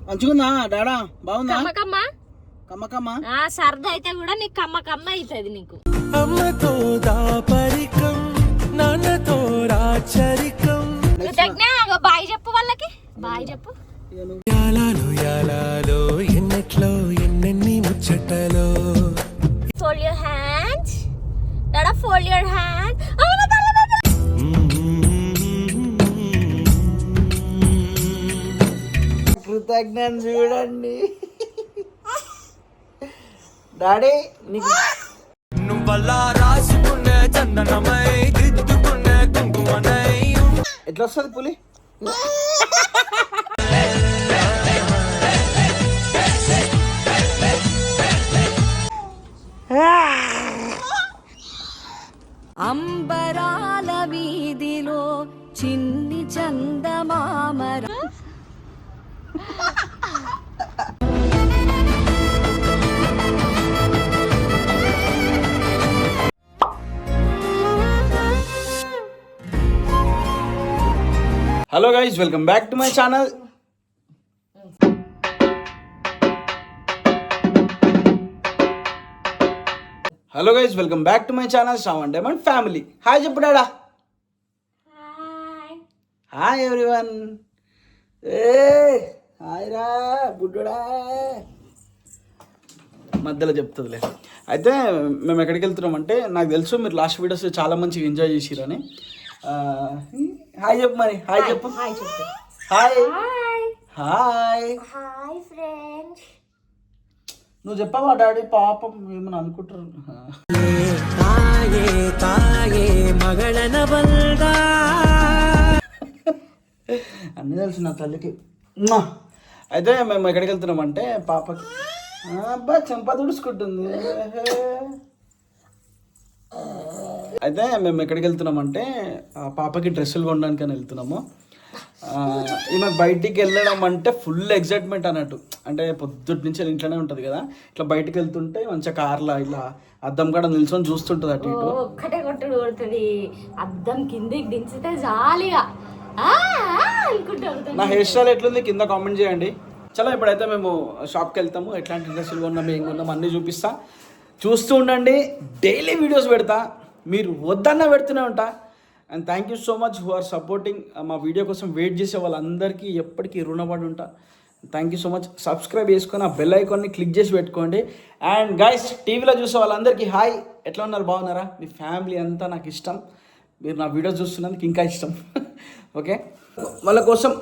మంచిగుందా డాడా? బాగుందా? కమ్మకమ్మ కమ్మకమ్మ సరదా అయితే కూడా నీకు కమ్మకమ్మ అవుతుంది నీకు. అమ్మతో దాపరికం నాన్నతో రాచరికం. బాయ్ చెప్పు వాళ్ళకి, బాయ్ చెప్పు. యాలాలో యాలాలో ఎన్నెట్లో ఎన్నెన్ని ముచ్చటలో. Fold your hands. Dada, fold your hands. కృతజ్ఞత చూడండి డాడీ. నీకు నువ్వలా రాసుకున్న చందనమై దిద్దుకున్న కుంకుమనై. ఎట్లా వస్తుంది పులి? అంబరాల వీధిలో చిన్ని చందమామర. Hello guys, welcome back to my channel. Hello guys, welcome back to my channel Shravan diamond family. Hi చెప్పు డాడా. Hi everyone. హాయ్ రా బుడ్డోడా. మధ్యలో చెప్తుందిలే. అయితే మేము ఎక్కడికి వెళ్తున్నాం అంటే, నాకు తెలుసు మీరు లాస్ట్ వీడియోస్ చాలా మంచిగా ఎంజాయ్ చేసిరని. హాయ్ చెప్పు మరి. హాయ్ చెప్పు. హాయ్ చెప్పు. Hi hi hi friends. నువ్వు చెప్పావా డాడీ? పాపం ఏమని అనుకుంటారు. అన్నీ తెలుసు నా తల్లికి. అయితే మేము ఎక్కడికి వెళ్తున్నామంటే, పాపకి అబ్బా చెంప తుడుచుకుంటుంది. అయితే మేము ఎక్కడికి వెళ్తున్నామంటే, పాపకి డ్రెస్సులు కొనడానికి అని వెళ్తున్నాము. ఈమె బయటికి వెళ్ళడం అంటే ఫుల్ ఎగ్జైట్మెంట్ అన్నట్టు. అంటే పొద్దుటి నుంచి ఇంట్లోనే ఉంటుంది కదా, ఇట్లా బయటికి వెళ్తుంటే మంచిగా కార్లో ఇలా అద్దం కూడా నిల్చొని చూస్తుంటుంది అటు ఇటు. ఒక్కటే కొట్టుడు కొడుతుంది, అద్దం కిందికి దించితే జాలిగా అనుకుంటుంది. నా హెయిర్ స్టైల్ ఎట్లుంది కింద కామెంట్ చేయండి. చలో ఇప్పుడైతే మేము షాప్కి వెళ్తాము. ఎట్లాంటి డ్రెస్సులు కొన్నాము, ఏం కొన్నాము అన్నీ చూపిస్తా. చూస్తూ ఉండండి. డైలీ వీడియోస్ పెడతా, మీరు వద్దన్నా పెడుతూనే ఉంటా. And thank you so much who are supporting. మా వీడియో కోసం వెయిట్ చేసే వాళ్ళందరికీ ఎప్పటికీ రుణపడి ఉంటా. Thank you so much. Subscribe చేసుకొని ఆ బెల్ ఐకాన్ని క్లిక్ చేసి పెట్టుకోండి. అండ్ గైస్, టీవీలో చూసే వాళ్ళందరికీ హాయ్. ఎట్లా ఉన్నారు? బాగున్నారా? మీ ఫ్యామిలీ అంతా నాకు ఇష్టం. మీరు నా వీడియోస్ చూస్తున్నందుకు ఇంకా ఇష్టం. ఓకే, వాళ్ళ కోసం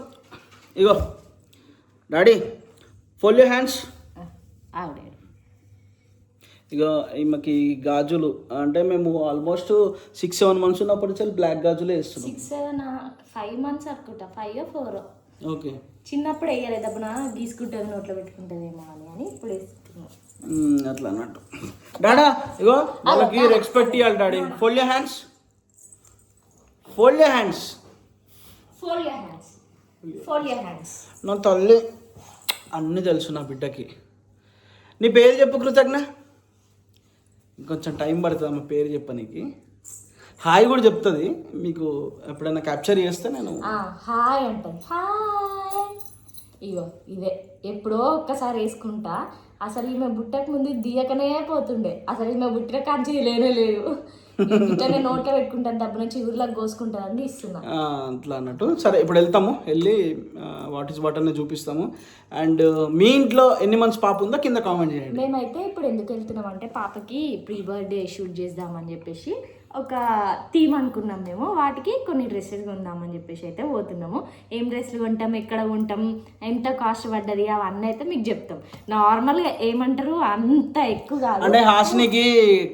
ఇగో డాడీ, ఫోల్డ్ యువర్ హ్యాండ్స్. ఇక ఈమెకి గాజులు అంటే మేము ఆల్మోస్ట్ 6-7 months ఉన్నప్పటి నుంచి బ్లాక్ గాజులే వేస్తున్నాం. 5 months అనుకుంటా, 5 or 4. ఓకే, చిన్నప్పుడు వేయలేదు. అప్పుడు గీసుకుంటుంది, నోట్లో పెట్టుకుంటుందేమో అని ఇప్పుడు వేస్తున్నాం. అట్లా అన్నట్టు. డాడా ఇగో వాళ్ళకి రెస్పెక్ట్ ఇవ్వాలి daddy. Fold your hands. Fold your hands. Fold your hands. Fold your hands. నా తల్లి అన్నీ తెలుసు నా బిడ్డకి. నీ పేరు చెప్పు కృతజ్ఞ. ఇంకొంచెం టైం పడుతుంది అమ్మ పేరు చెప్పనీకి. హాయ్ కూడా చెప్తుంది. మీకు ఎప్పుడైనా క్యాప్చర్ చేస్తే నేను హాయ్ అంటాను. హాయ్. ఇగో ఇదే ఎప్పుడో ఒక్కసారి వేసుకుంటా. అసలు ఈమె బుట్టకు ముందు దియకనే పోతుండే. అసలు ఈమె బుట్టిన కాంచి లేనే లేదు. బుట్టనే నోట్లో పెట్టుకుంటాను, డబ్బు నుంచి ఊర్లోకి కోసుకుంటానని ఇస్తున్నా అట్లా అన్నట్టు. సరే ఇప్పుడు వెళ్తాము, వెళ్ళి వాట్ ఈస్ వాట్ అనేది చూపిస్తాము. అండ్ మీ ఇంట్లో ఎన్ని మంత్స్ పాప ఉందో కింద కామెంట్ చేయండి. మేమైతే ఇప్పుడు ఎందుకు వెళ్తున్నాం అంటే, పాపకి ప్రీ బర్త్డే షూట్ చేద్దామని చెప్పేసి ఒక థీమ్ అనుకున్నాం మేము. వాటికి కొన్ని డ్రెస్సెస్ కొందామని చెప్పేసి అయితే పోతున్నాము. ఏం డ్రెస్సులు కొంటాం, ఎక్కడ కొంటాం, ఎంత కాస్ట్ పడ్డది అవన్నీ అయితే మీకు చెప్తాం. నార్మల్గా ఏమంటారు, అంత ఎక్కువ కాదు. అంటే హాస్నికి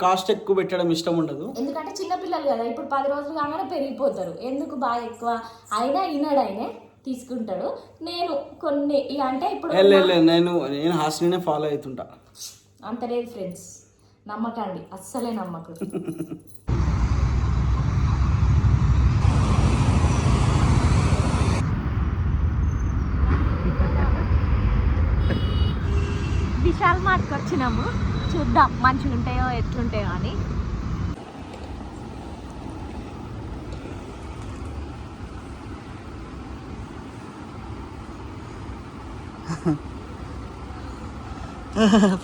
కాస్ట్ ఎక్కువ పెట్టడం ఇష్టం ఉండదు, ఎందుకంటే చిన్నపిల్లలు కదా, ఇప్పుడు 10 రోజులు కాగానే పెరిగిపోతారు. ఎందుకు బాగా ఎక్కువ అయినా ఈనాడు అయినా తీసుకుంటాడు. నేను కొన్ని అంటే ఇప్పుడు నేను హాస్నినే ఫాలో అవుతుంటా. అంత లేదు ఫ్రెండ్స్, నమ్మకండి, అస్సలే నమ్మకం. విశాల్ మార్ట్కి వచ్చినాము, చూద్దాం మంచిగా ఉంటాయో ఎట్లుంటాయో అని.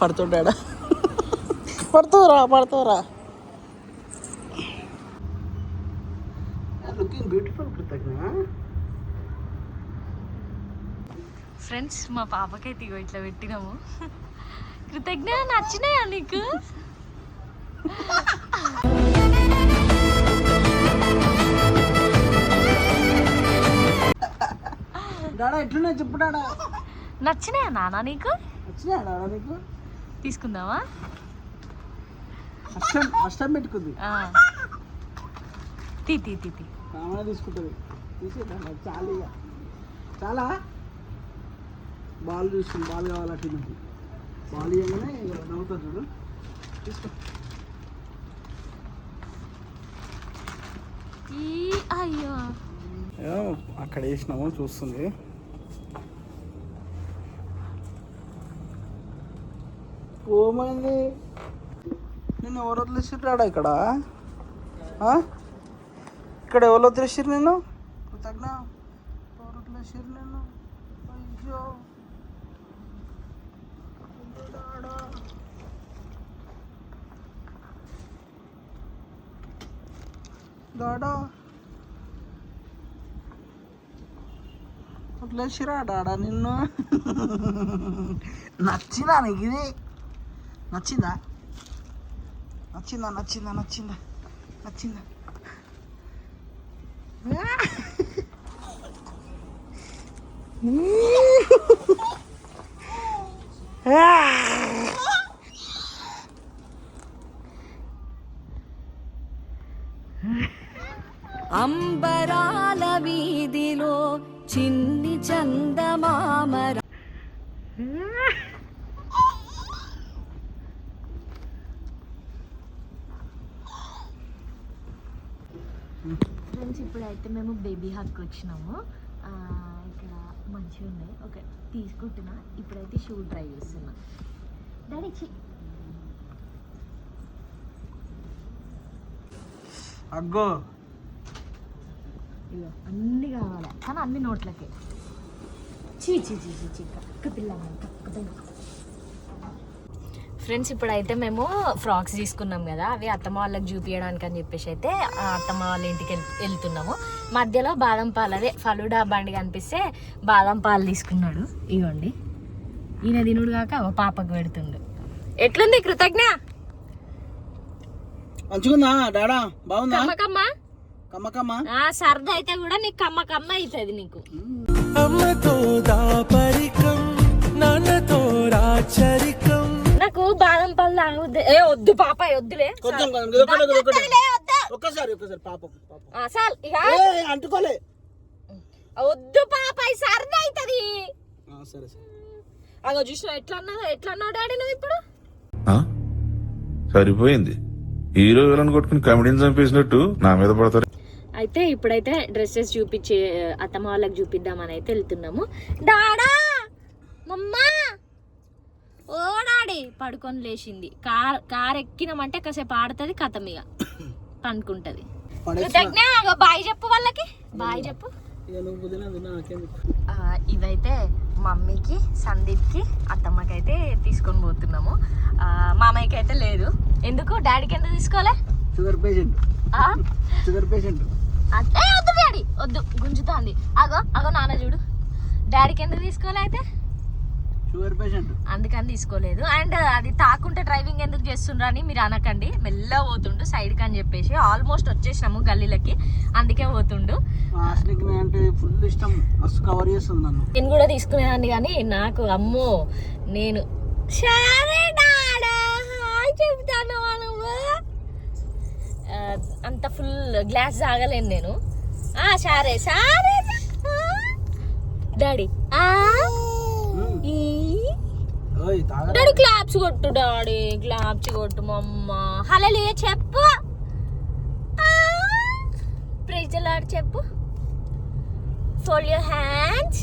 పడుతుంటాడా? పడుతురా లుకింగ్ బ్యూటిఫుల్ కృతజ్ఞ. ఫ్రెండ్స్ మా పాపకైతే ఇగో ఇట్లా పెట్టినాము. కృతజ్ఞ నచ్చినాయా నీకు? డాడా ఎట్లున్నా చెప్పు డాడా. నచ్చినాయా నాన్న నీకు? వచ్చినా డాడా నీకు? తీసుకుందామా? ఫస్ట్ టైం పెట్టుకుంది. తీ కామనే తీసుకుంటుంది. తీసేదా చాలా ఇక చాలా బాల్ చూసుకుని బాల్ కావాలంటే నాకు బాల్ ఇవ్వగానే నవ్వుతుంది చూడు. తీసుకో. అయ్యో అక్కడ వేసినాము చూస్తుంది. ఓమైంది నిన్ను ఎవరు వదిలేసిర్రాడా ఇక్కడ? ఇక్కడ ఎవరు వదిలేసిర్రు నేను? కృతజ్ఞ ఎవరు వదిలేసిర్రు నేను? అయ్యో డాడా వదిలేసిరా డాడా నిన్ను. నచ్చిందా నీకు ఇది? నచ్చిందా? అంబరాల వీధిలో చిన్ని చందమామర. ఫ్రెండ్స్ ఇప్పుడైతే మేము బేబీ హక్ వచ్చినాము. ఇక్కడ మంచిగా ఉన్నాయి. ఓకే తీసుకుంటున్నా. ఇప్పుడైతే షూ ట్రై చేస్తున్నా. డాడీ అగ్గో ఇగో అన్నీ కావాలి కానీ అన్ని నోట్లకే. చీ పిల్ల. ఫ్రెండ్స్ ఇప్పుడైతే మేము ఫ్రాక్స్ తీసుకున్నాం కదా, అవి అత్తమ్మ వాళ్ళకి చూపించడానికి అని చెప్పేసి అయితే అత్తమ్మ వాళ్ళ ఇంటికి వెళ్తున్నాము. మధ్యలో బాదం పాలు, అదే ఫలూడా బండి కనిపిస్తే బాదం పాలు తీసుకున్నాడు. ఇగోండి ఈయన తినుడు కాక పాపకు పెడుతుండు. ఎట్లుంది కృతజ్ఞ? మంచిగుందా డాడా? బాగుందా? కమ్మకమ్మ సరదా అయితే కూడా నీకు కమ్మకమ్మ అవుతుంది. నీకు అమ్మతో దాపరికం నాన్నతో రాచరికం. నాకు బాదం పాలు తాగొద్దు. వద్దు పాప వద్దులే. ఒక్కసారి పాప అంటుకోలే. వద్దు పాప సరదా అవుతుంది. సరే అగో చూసిన ఎట్లా అన్నావు డాడీ నువ్వు ఇప్పుడు? సరిపోయింది. హీరో విలన్ కొట్టుకుని కమెడీని చంపేసినట్టు నా మీద పడతారు. అయితే ఇప్పుడైతే డ్రెస్సెస్ చూపించే అత్తమ్మ వాళ్ళకి చూపిద్దామని అయితే వెళ్తున్నాము. డాడా మమ్మా ఓ డాడీ పడుకొని లేచింది. కార్ ఎక్కినామంటే కాసేపు ఆడుతుంది, కథం ఇక పండుకుంటది. బాయ్ చెప్పు వాళ్ళకి, బాయ్ చెప్పు. ఇవైతే మమ్మీకి, సందీప్కి, అత్తమ్మకి అయితే తీసుకొని పోతున్నాము. మామయ్యకి అయితే లేదు. ఎందుకు? డాడీకి ఎందుకు తీసుకోలే? Sugar patient. వద్దు డాడీ వద్దు, గుంజుతాంది. అగో నాన్న చూడు. డాడీకి ఎందుకు తీసుకోలే అయితే? షుగర్ పేషెంట్ అందుకని తీసుకోలేదు. అండ్ అది తాకుంటే డ్రైవింగ్ ఎందుకు చేస్తుండ్రు అని మీరు అనకండి. మెల్లగా పోతుండు సైడ్కి అని చెప్పేసి. ఆల్మోస్ట్ వచ్చేసినాము గల్లీలకి, అందుకే పోతుండు. ఫుల్ ఇష్టం, మస్తు కవర్ చేస్తుంది నన్ను. నేను కూడా తీసుకునేదాన్ని కానీ నాకు అమ్మో నేను చెప్తాను అంత ఫుల్ గ్లాస్ తాగలేను నేను. సరే డాడీ డాడీ క్లాప్స్ కొట్టు, డాడీ క్లాప్స్ కొట్టు. మమ్మ హల్లెలూయా చెప్పు. ప్రైజ్ ది లార్డ్ చెప్పు. ఫోల్డ్ యువర్ హ్యాండ్స్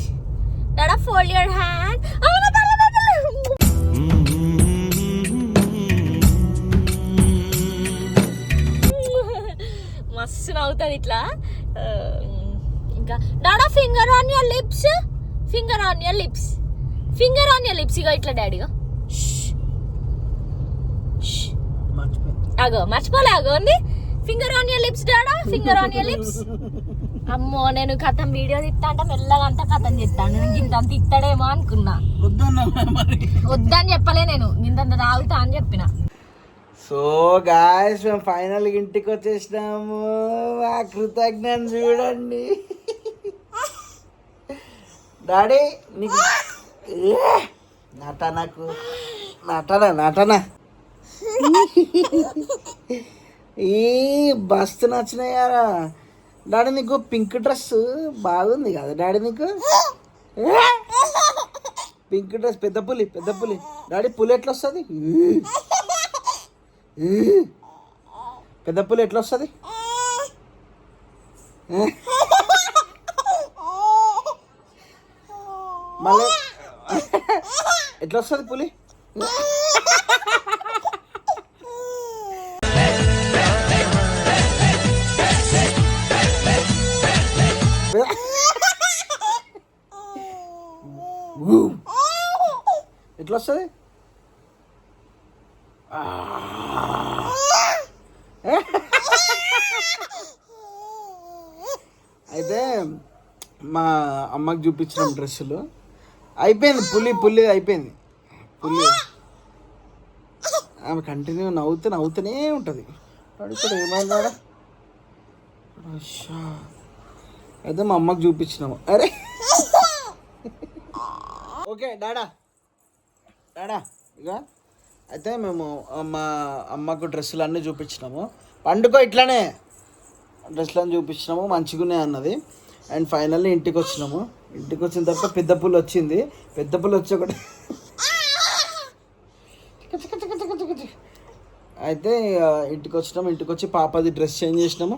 డాడా, ఫోల్డ్ యువర్ హ్యాండ్. మస్తు నవ్వుతుంది ఇట్లా. ఇంకా డాడా finger on your lips, finger on your lips. Finger on your lips. ఇగో ఇట్లా డాడీగా అగో మర్చిపోలే. అగో ఉంది ఫింగర్ ఆన్ యర్ లిప్స్ డాడా, ఫింగర్ ఆన్ యర్ లిప్స్. అమ్మో నేను కథం వీడియో తిత్తా అంటే మెల్లగా అంతా కథం చెప్తాను. నేను ఇంత తిత్తాడేమో అనుకున్నా. వద్దని చెప్పలే, నేను ఇంతంత తాగుతా అని చెప్పిన. సో గాయస్ మేము ఫైనల్ ఇంటికి వచ్చేసినాము. ఆ కృతజ్ఞత చూడండి డాడీ. నీకు నటనకు నటన ఈ బస్తు నచ్చినాయారా డాడీ. నీకు పింక్ డ్రెస్ బాగుంది కదా డాడీ. నీకు పింక్ డ్రెస్ పెద్ద పులి డాడీ. పులి ఎట్లా వస్తుంది? పెద్ద పులి ఎట్లా వస్తుంది? మళ్ళీ ఎట్లా వస్తుంది పులి? ఎట్లా వస్తుంది? అయితే మా అమ్మకి చూపించిన డ్రెస్సులు అయిపోయింది. పులి అయిపోయింది. పులి ఆమె కంటిన్యూ నవ్వుతూనే ఉంటుంది. ఇక్కడ ఏమైందాడా? అయితే మా అమ్మకి చూపించినాము. అరే ఓకే డాడా ఇక అయితే మేము మా అమ్మకు డ్రెస్సులు అన్నీ చూపించినాము. పండుగ ఇట్లానే డ్రెస్సులన్నీ చూపించినాము, మంచిగానే అన్నది. అండ్ ఫైనల్లీ ఇంటికి వచ్చినాము. ఇంటికి వచ్చిన తర్వాత పెద్ద పుల్లు వచ్చింది. పెద్ద పుల్లు వచ్చి ఒకటి అయితే ఇంటికి వచ్చినాము. ఇంటికి వచ్చి పాపది డ్రెస్ చేంజ్ చేసినాము.